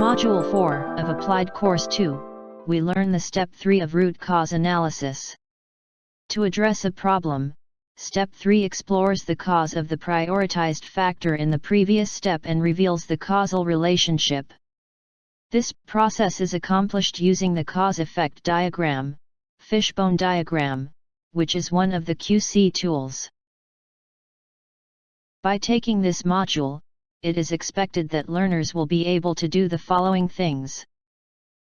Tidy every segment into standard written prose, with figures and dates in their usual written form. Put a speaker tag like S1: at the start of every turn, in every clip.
S1: Module 4 of Applied Course 2, we learn the Step 3 of root cause analysis. To address a problem, Step 3 explores the cause of the prioritized factor in the previous step and reveals the causal relationship. This process is accomplished using the cause-effect diagram, fishbone diagram, which is one of the QC tools. By taking this module, it is expected that learners will be able to do the following things.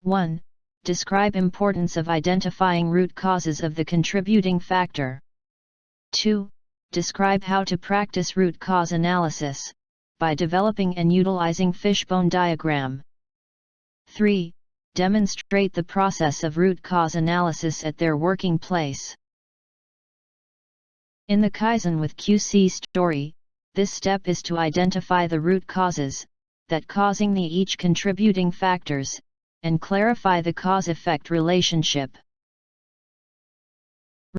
S1: 1. Describe importance of identifying root causes of the contributing factor. 2. Describe how to practice root cause analysis, by developing and utilizing fishbone diagram. 3. Demonstrate the process of root cause analysis at their working place. In the Kaizen with QC story, this step is to identify the root causes, that causing the each contributing factors, and clarify the cause-effect relationship.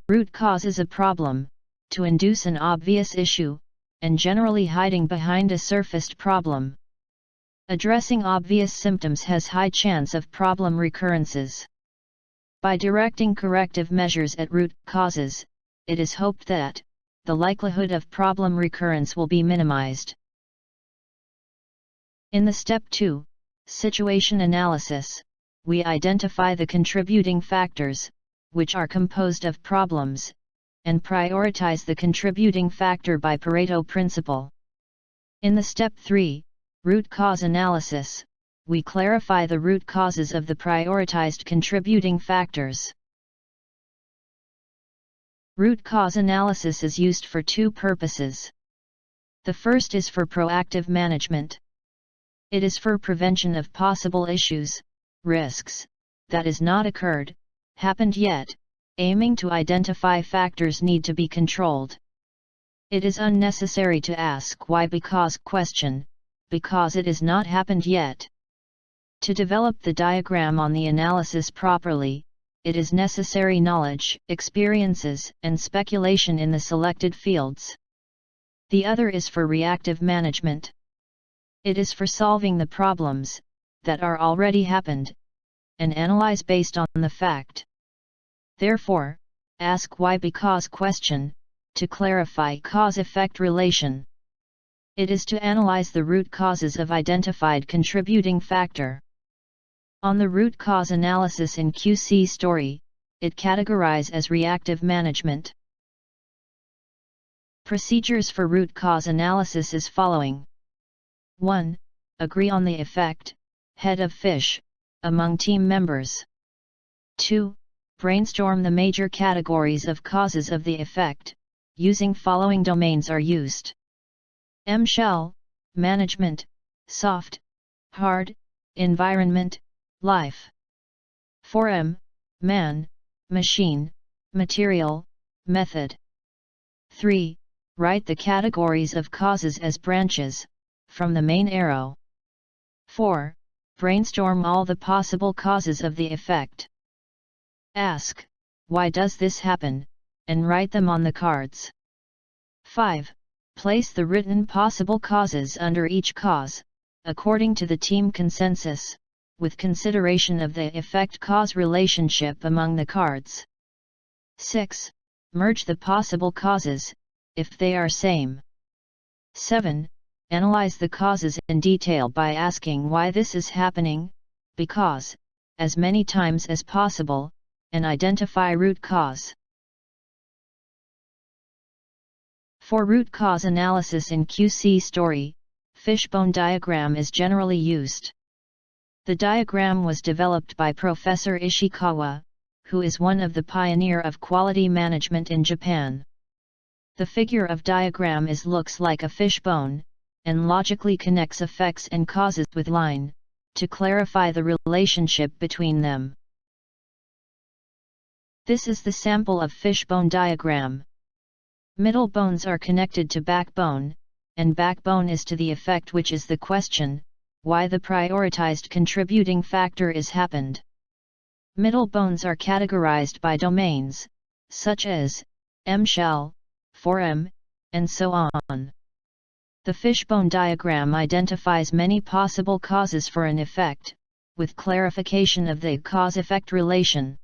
S1: Root cause is a problem, to induce an obvious issue, and generally hiding behind a surfaced problem. Addressing obvious symptoms has high chance of problem recurrences. By directing corrective measures at root causes, it is hoped that the likelihood of problem recurrence will be minimized. In the Step 2, situation analysis, we identify the contributing factors, which are composed of problems, and prioritize the contributing factor by Pareto principle. In the Step 3, root cause analysis, we clarify the root causes of the prioritized contributing factors. Root cause analysis is used for two purposes. The first is for proactive management. It is for prevention of possible issues, risks, that is not occurred, happened yet, aiming to identify factors need to be controlled. It is unnecessary to ask why because question, because it is not happened yet. To develop the diagram on the analysis properly, it is necessary knowledge, experiences, and speculation in the selected fields. The other is for reactive management. It is for solving the problems that are already happened, and analyze based on the fact. Therefore, ask why because question, to clarify cause-effect relation. It is to analyze the root causes of identified contributing factor. On the root cause analysis in QC story, it categorizes as reactive management. Procedures for root cause analysis is following. 1. Agree on the effect, head of fish, among team members. 2. Brainstorm the major categories of causes of the effect, using following domains are used. M-shell, management, soft, hard, environment, life. 4M, man, machine, material, method. 3. Write the categories of causes as branches, from the main arrow. 4. Brainstorm all the possible causes of the effect. Ask, why does this happen, and write them on the cards. 5. Place the written possible causes under each cause, according to the team consensus, with consideration of the effect-cause relationship among the cards. 6. Merge the possible causes, if they are same. 7. Analyze the causes in detail by asking why this is happening, because, as many times as possible, and identify root cause. For root cause analysis in QC story, fishbone diagram is generally used. The diagram was developed by Professor Ishikawa, who is one of the pioneer of quality management in Japan. The figure of diagram looks like a fishbone, and logically connects effects and causes with line, to clarify the relationship between them. This is the sample of fishbone diagram. Middle bones are connected to backbone, and backbone is to the effect which is the question, why the prioritized contributing factor is happened. Middle bones are categorized by domains, such as M-shell, 4M, and so on. The fishbone diagram identifies many possible causes for an effect, with clarification of the cause-effect relation.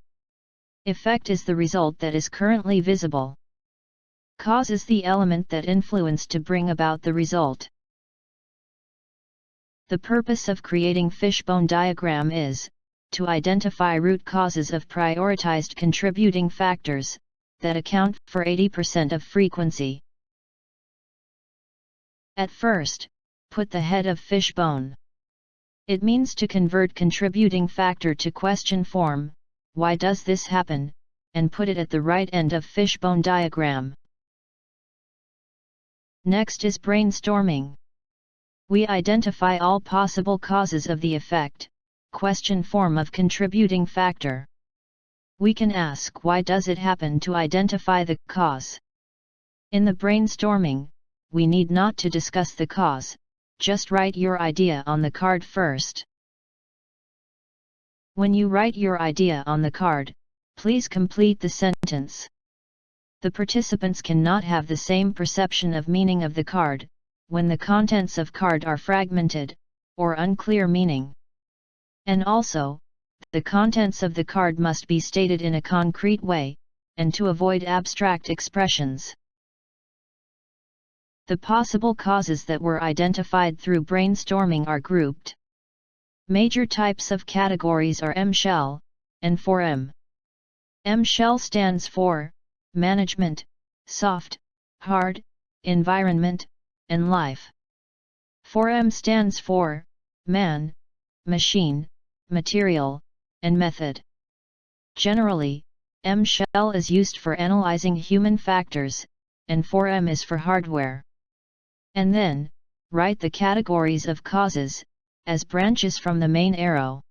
S1: Effect is the result that is currently visible. Cause is the element that influenced to bring about the result. The purpose of creating fishbone diagram is to identify root causes of prioritized contributing factors that account for 80% of frequency. At first, put the head of fishbone. It means to convert contributing factor to question form, why does this happen, and put it at the right end of fishbone diagram. Next is brainstorming. We identify all possible causes of the effect, question form of contributing factor. We can ask why does it happen to identify the cause. In the brainstorming, we need not to discuss the cause, just write your idea on the card first. When you write your idea on the card, please complete the sentence. The participants cannot have the same perception of meaning of the card, when the contents of card are fragmented, or unclear meaning. And also, the contents of the card must be stated in a concrete way, and to avoid abstract expressions. The possible causes that were identified through brainstorming are grouped. Major types of categories are M-shell, and 4M. M-shell stands for management, soft, hard, environment, and life. 4M stands for man, machine, material, and method. Generally, M-shell is used for analyzing human factors, and 4M is for hardware. And then, write the categories of causes, as branches from the main arrow.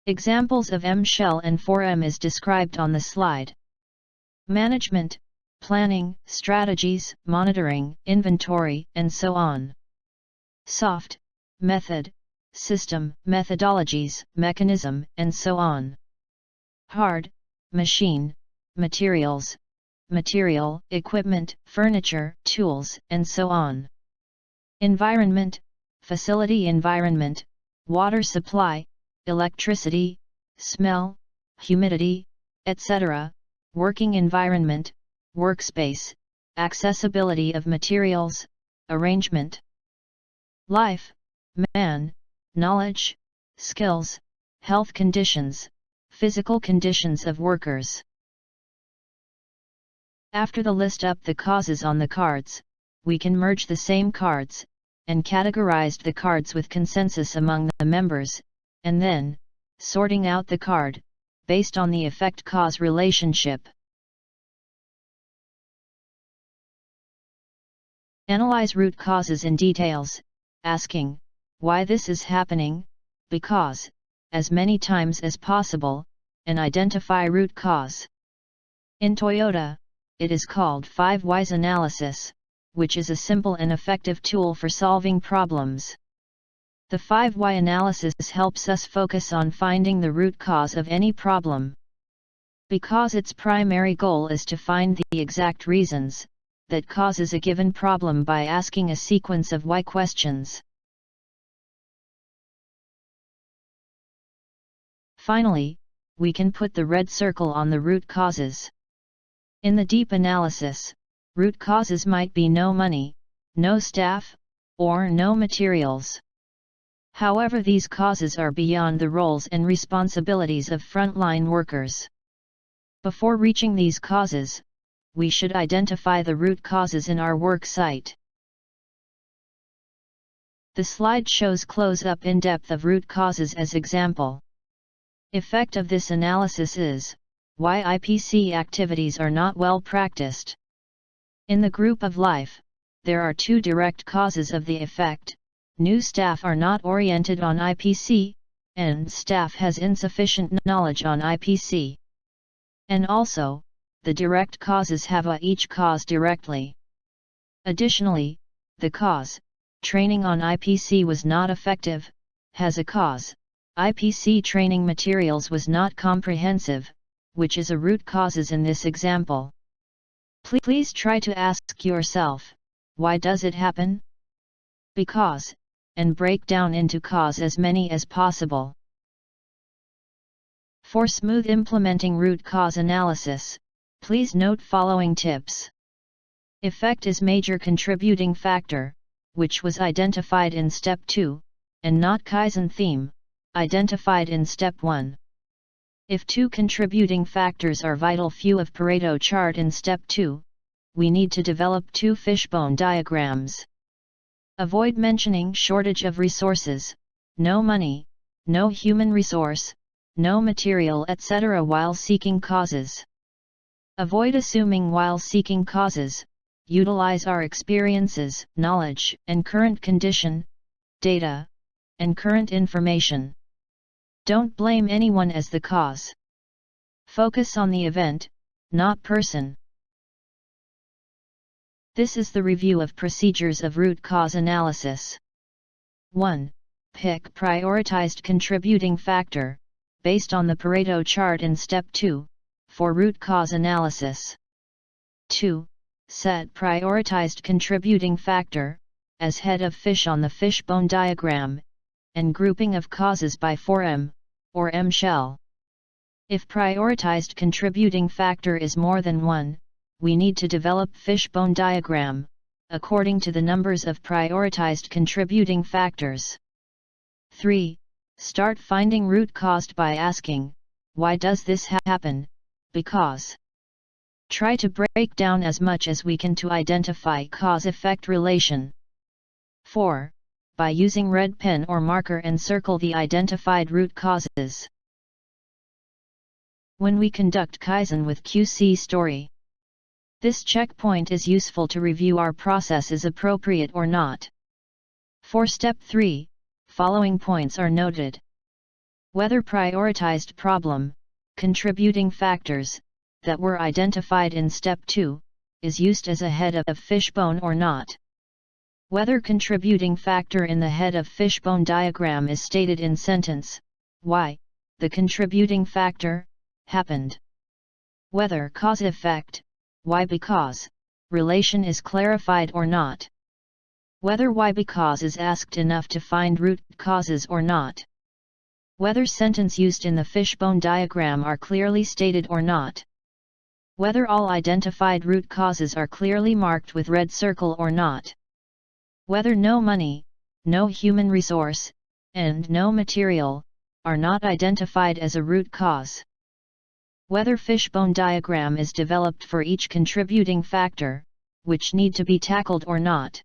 S1: Examples of M-shell and 4M is described on the slide. Management, planning, strategies, monitoring, inventory, and so on. Soft, method, system, methodologies, mechanism, and so on. Hard, machine, materials, material, equipment, furniture, tools, and so on. Environment, facility environment, water supply, electricity, smell, humidity, etc., working environment, workspace, accessibility of materials, arrangement. Life, man, knowledge, skills, health conditions, physical conditions of workers. After the list up the causes on the cards, we can merge the same cards, and categorized the cards with consensus among the members, and then, sorting out the card, based on the effect-cause relationship. Analyze root causes in details, asking, why this is happening, because, as many times as possible, and identify root cause. In Toyota, it is called 5 Whys analysis, which is a simple and effective tool for solving problems. The 5 Why analysis helps us focus on finding the root cause of any problem. Because its primary goal is to find the exact reasons that causes a given problem by asking a sequence of why questions. Finally, we can put the red circle on the root causes. In the deep analysis, root causes might be no money, no staff, or no materials. However, these causes are beyond the roles and responsibilities of frontline workers. Before reaching these causes, we should identify the root causes in our work site. The slide shows close-up in-depth of root causes as example. Effect of this analysis is why IPC activities are not well practiced. In the group of life, there are 2 direct causes of the effect. New staff are not oriented on IPC, and staff has insufficient knowledge on IPC. And also, the direct causes have each cause directly. Additionally, the cause, training on IPC was not effective, has a cause, IPC training materials was not comprehensive, which is a root causes in this example. Please try to ask yourself, why does it happen? Because, and break down into cause as many as possible. For smooth implementing root cause analysis, please note following tips. Effect is major contributing factor, which was identified in Step 2, and not Kaizen theme, identified in Step 1. If two contributing factors are vital few of Pareto chart in Step 2, we need to develop two fishbone diagrams. Avoid mentioning shortage of resources, no money, no human resource, no material etc. while seeking causes. Avoid assuming while seeking causes, utilize our experiences, knowledge, and current condition, data, and current information. Don't blame anyone as the cause. Focus on the event, not person. This is the review of procedures of root cause analysis. 1. Pick prioritized contributing factor, based on the Pareto chart in Step 2, for root cause analysis. 2. Set prioritized contributing factor, as head of fish on the fishbone diagram, and grouping of causes by 4M, or M shell. If prioritized contributing factor is more than one, we need to develop fishbone diagram, according to the numbers of prioritized contributing factors. 3. Start finding root caused by asking, why does this happen? Because. Try to break down as much as we can to identify cause-effect relation. 4. By using red pen or marker and circle the identified root causes. When we conduct Kaizen with QC story, this checkpoint is useful to review our process is appropriate or not. For Step 3, following points are noted. Whether prioritized problem, contributing factors, that were identified in Step 2, is used as a head of fishbone or not. Whether contributing factor in the head of fishbone diagram is stated in sentence, why, the contributing factor, happened. Whether cause-effect, why because, relation is clarified or not. Whether why because is asked enough to find root causes or not. Whether sentence used in the fishbone diagram are clearly stated or not. Whether all identified root causes are clearly marked with red circle or not. Whether no money, no human resource, and no material, are not identified as a root cause. Whether fishbone diagram is developed for each contributing factor, which need to be tackled or not.